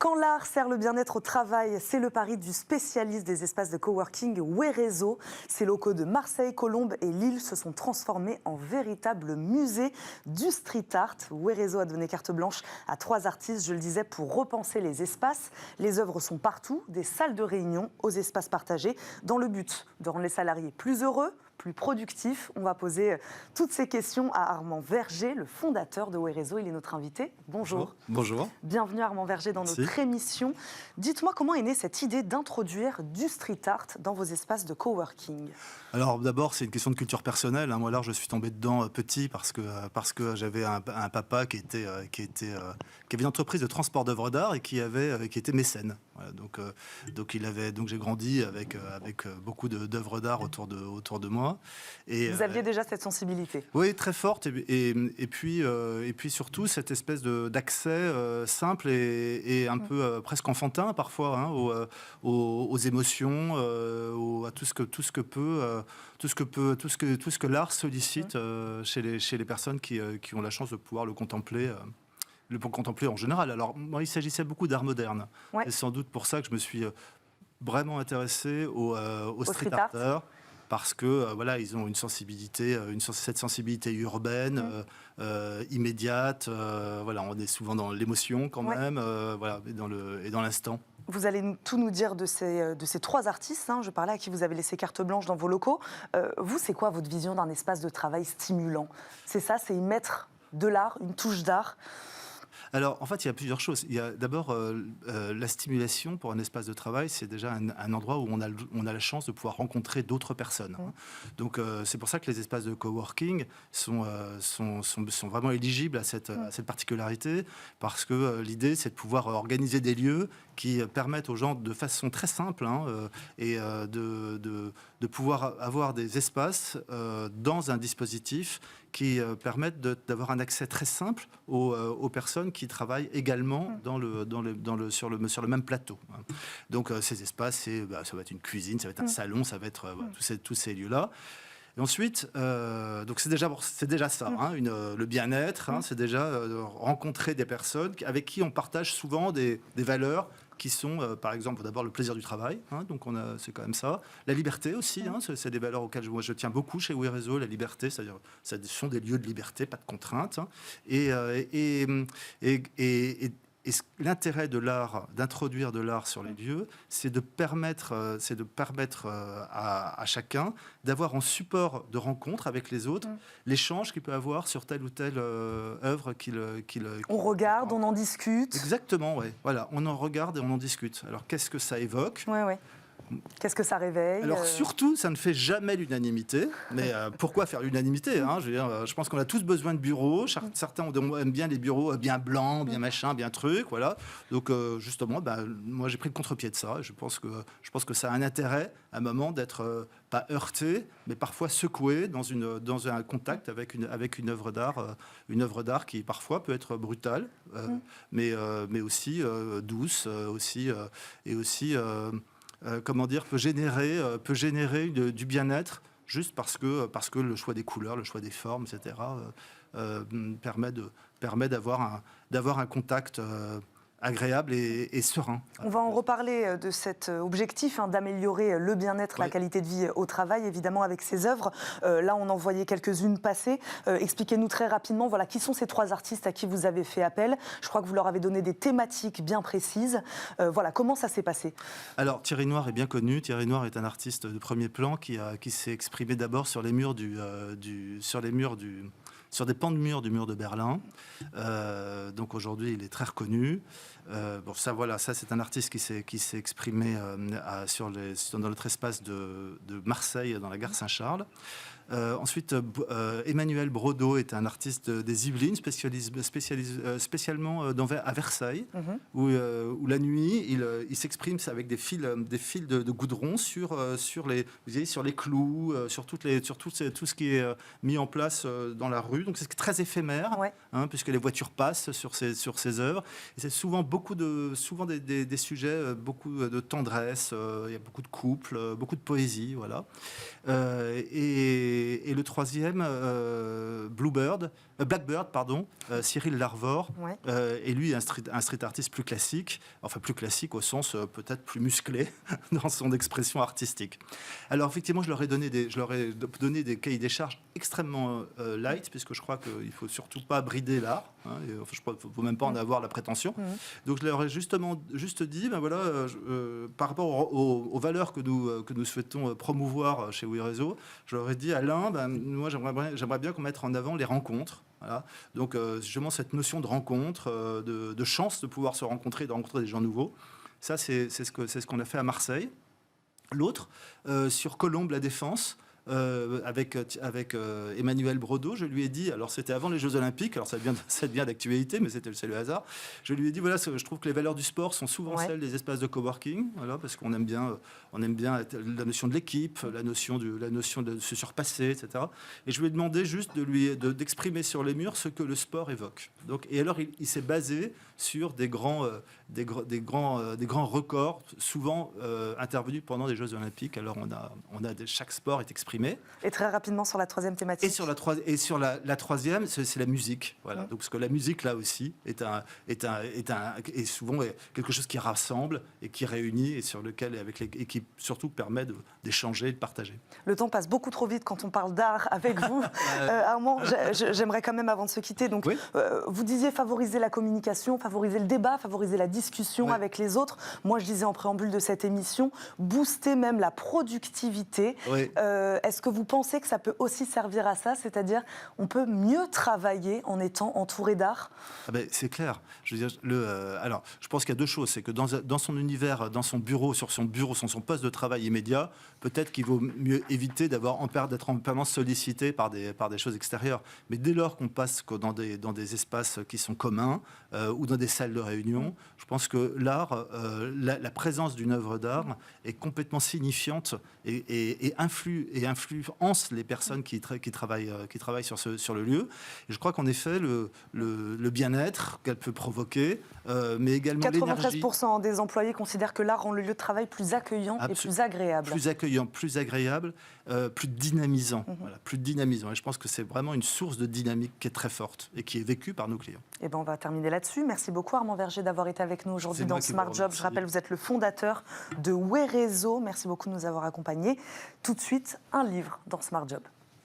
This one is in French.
Quand l'art sert le bien-être au travail, c'est le pari du spécialiste des espaces de coworking Werezo. Ses locaux de Marseille, Colombes et Lille se sont transformés en véritable musée du street art. Werezo a donné carte blanche à 3 artistes, je le disais, pour repenser les espaces. Les œuvres sont partout, des salles de réunion aux espaces partagés, dans le but de rendre les salariés plus heureux, plus productif. On va poser toutes ces questions à Armand Verger, le fondateur de Werezo. Il est notre invité. Bonjour. Bonjour. Bienvenue Armand Verger dans notre émission. Dites-moi comment est née cette idée d'introduire du street art dans vos espaces de coworking? Alors d'abord, c'est une question de culture personnelle. Moi, là, je suis tombé dedans petit parce que j'avais un papa qui avait une entreprise de transport d'œuvres d'art et qui était mécène. Voilà, donc j'ai grandi avec beaucoup d'œuvres d'art autour de moi. Et, vous aviez déjà cette sensibilité? Oui, très forte. Et puis surtout cette espèce d'accès simple et un peu presque enfantin parfois aux émotions, à tout ce que l'art sollicite chez les personnes qui ont la chance de pouvoir le contempler en général. Alors moi, il s'agissait beaucoup d'art moderne. Ouais. C'est sans doute pour ça que je me suis vraiment intéressé aux street arters. Parce que voilà, ils ont une sensibilité, cette sensibilité urbaine, immédiate. Voilà, on est souvent dans l'émotion quand même, voilà, et dans l'instant. Vous allez tout nous dire de ces 3 artistes. Je parlais à qui vous avez laissé carte blanche dans vos locaux. Vous, c'est quoi votre vision d'un espace de travail stimulant? C'est ça, c'est y mettre de l'art, une touche d'art? Alors, en fait, il y a plusieurs choses. Il y a d'abord la stimulation pour un espace de travail, c'est déjà un endroit où on a la chance de pouvoir rencontrer d'autres personnes. Donc, c'est pour ça que les espaces de coworking sont vraiment éligibles à cette particularité, parce que l'idée, c'est de pouvoir organiser des lieux qui permettent aux gens, de façon très simple, de pouvoir avoir des espaces dans un dispositif qui permettent d'avoir un accès très simple aux personnes qui travaillent également sur le même plateau. Donc ces espaces, ça va être une cuisine, ça va être un salon, ça va être tous ces lieux-là. Et ensuite, donc c'est déjà ça, le bien-être, c'est déjà rencontrer des personnes avec qui on partage souvent des valeurs qui sont, par exemple, d'abord le plaisir du travail, donc c'est quand même ça. La liberté aussi, c'est des valeurs auxquelles moi je tiens beaucoup chez Werezo, la liberté, c'est-à-dire ce sont des lieux de liberté, pas de contraintes. Et l'intérêt de l'art, d'introduire de l'art sur les lieux, c'est de permettre à chacun d'avoir en support de rencontre avec les autres l'échange qu'il peut avoir sur telle ou telle œuvre qu'il on regarde, on en discute. Exactement, oui. Voilà, on en regarde et on en discute. Alors, qu'est-ce que ça évoque ? Ouais. Qu'est-ce que ça réveille? Alors surtout, ça ne fait jamais l'unanimité. Mais pourquoi faire l'unanimité, je pense qu'on a tous besoin de bureaux. Certains aiment bien les bureaux bien blancs, bien machin, bien truc, voilà. Donc justement, moi j'ai pris le contre-pied de ça. Je pense que ça a un intérêt, à un moment, d'être pas heurté, mais parfois secoué dans un contact avec une œuvre d'art qui parfois peut être brutale, mais aussi douce, peut générer du bien-être juste parce que le choix des couleurs, le choix des formes, etc. Permet d'avoir un contact agréable et serein. On va en reparler de cet objectif d'améliorer le bien-être, la qualité de vie au travail, évidemment, avec ces œuvres. Là, on en voyait quelques-unes passer. Expliquez-nous très rapidement, qui sont ces 3 artistes à qui vous avez fait appel? Je crois que vous leur avez donné des thématiques bien précises. Comment ça s'est passé? Alors, Thierry Noir est bien connu. Thierry Noir est un artiste de premier plan qui s'est exprimé d'abord sur les murs sur des pans de murs du mur de Berlin. Donc aujourd'hui, il est très reconnu. Ça c'est un artiste qui s'est exprimé dans notre espace de Marseille, dans la gare Saint-Charles. Ensuite, Emmanuel Brodeau est un artiste des Yvelines, spécialement à Versailles, où la nuit, il s'exprime avec des fils de goudron sur les clous, sur tout ce qui est mis en place dans la rue. Donc c'est très éphémère, puisque les voitures passent sur ces œuvres. Et c'est souvent des sujets, beaucoup de tendresse, il y a beaucoup de couples, beaucoup de poésie, voilà. Et Et le troisième, Blackbird, pardon, Cyril Larvor. Ouais. Et lui, un street artiste plus classique, enfin plus classique au sens peut-être plus musclé dans son expression artistique. Alors effectivement, je leur ai donné des cahiers des charges extrêmement light, puisque je crois qu'il ne faut surtout pas brider l'art. Hein, je ne faut même pas en avoir la prétention. Donc je leur ai juste dit, ben voilà, par rapport aux valeurs que nous souhaitons promouvoir chez WeRéseau, je leur ai dit, Alain, ben, moi j'aimerais bien qu'on mette en avant les rencontres. Voilà. Donc justement cette notion de rencontre, de chance de pouvoir se rencontrer, de rencontrer des gens nouveaux, ça c'est ce qu'on a fait à Marseille. L'autre, sur Colombes la Défense, avec Emmanuel Brodeau, je lui ai dit, alors c'était avant les Jeux Olympiques, alors ça devient d'actualité, mais c'est le hasard. Je lui ai dit, voilà, je trouve que les valeurs du sport sont souvent celles des espaces de coworking, voilà, parce qu'on aime bien la notion de l'équipe, la notion de se surpasser, etc. Et je lui ai demandé juste d'exprimer sur les murs ce que le sport évoque. Donc, et alors il s'est basé sur des grands records, souvent intervenus pendant les Jeux Olympiques. Alors chaque sport est exprimé. Et très rapidement sur la troisième thématique. Et sur la troisième, c'est la musique. Voilà. Donc, parce que la musique, là aussi, est souvent quelque chose qui rassemble et qui réunit et et qui surtout permet d'échanger et de partager. Le temps passe beaucoup trop vite quand on parle d'art avec vous. Armand, j'aimerais quand même, avant de se quitter, donc, oui. Vous disiez favoriser la communication, favoriser le débat, favoriser la discussion avec les autres. Moi, je disais en préambule de cette émission, booster même la productivité. Oui. Est-ce que vous pensez que ça peut aussi servir à ça? C'est-à-dire, on peut mieux travailler en étant entouré d'art? C'est clair. Je veux dire, alors, je pense qu'il y a deux choses. C'est que dans son univers, dans son bureau, sur son poste de travail immédiat, peut-être qu'il vaut mieux éviter d'être en permanence sollicité par des choses extérieures. Mais dès lors qu'on passe dans des espaces qui sont communs ou dans des salles de réunion, je pense que l'art, la présence d'une œuvre d'art est complètement signifiante et influence les personnes qui travaillent sur le lieu. Et je crois qu'en effet, le bien-être qu'elle peut provoquer, mais également l'énergie. 93% des employés considèrent que l'art rend le lieu de travail plus accueillant et plus agréable. Plus accueillant, plus agréable, plus dynamisant. Voilà, plus dynamisant. Et je pense que c'est vraiment une source de dynamique qui est très forte et qui est vécue par nos clients. Et on va terminer là-dessus. Merci beaucoup Armand Verger d'avoir été avec nous aujourd'hui dans Smart Job. Je rappelle, vous êtes le fondateur de WeRéseau. Merci beaucoup de nous avoir accompagnés. Tout de suite, un livre dans Smart Job.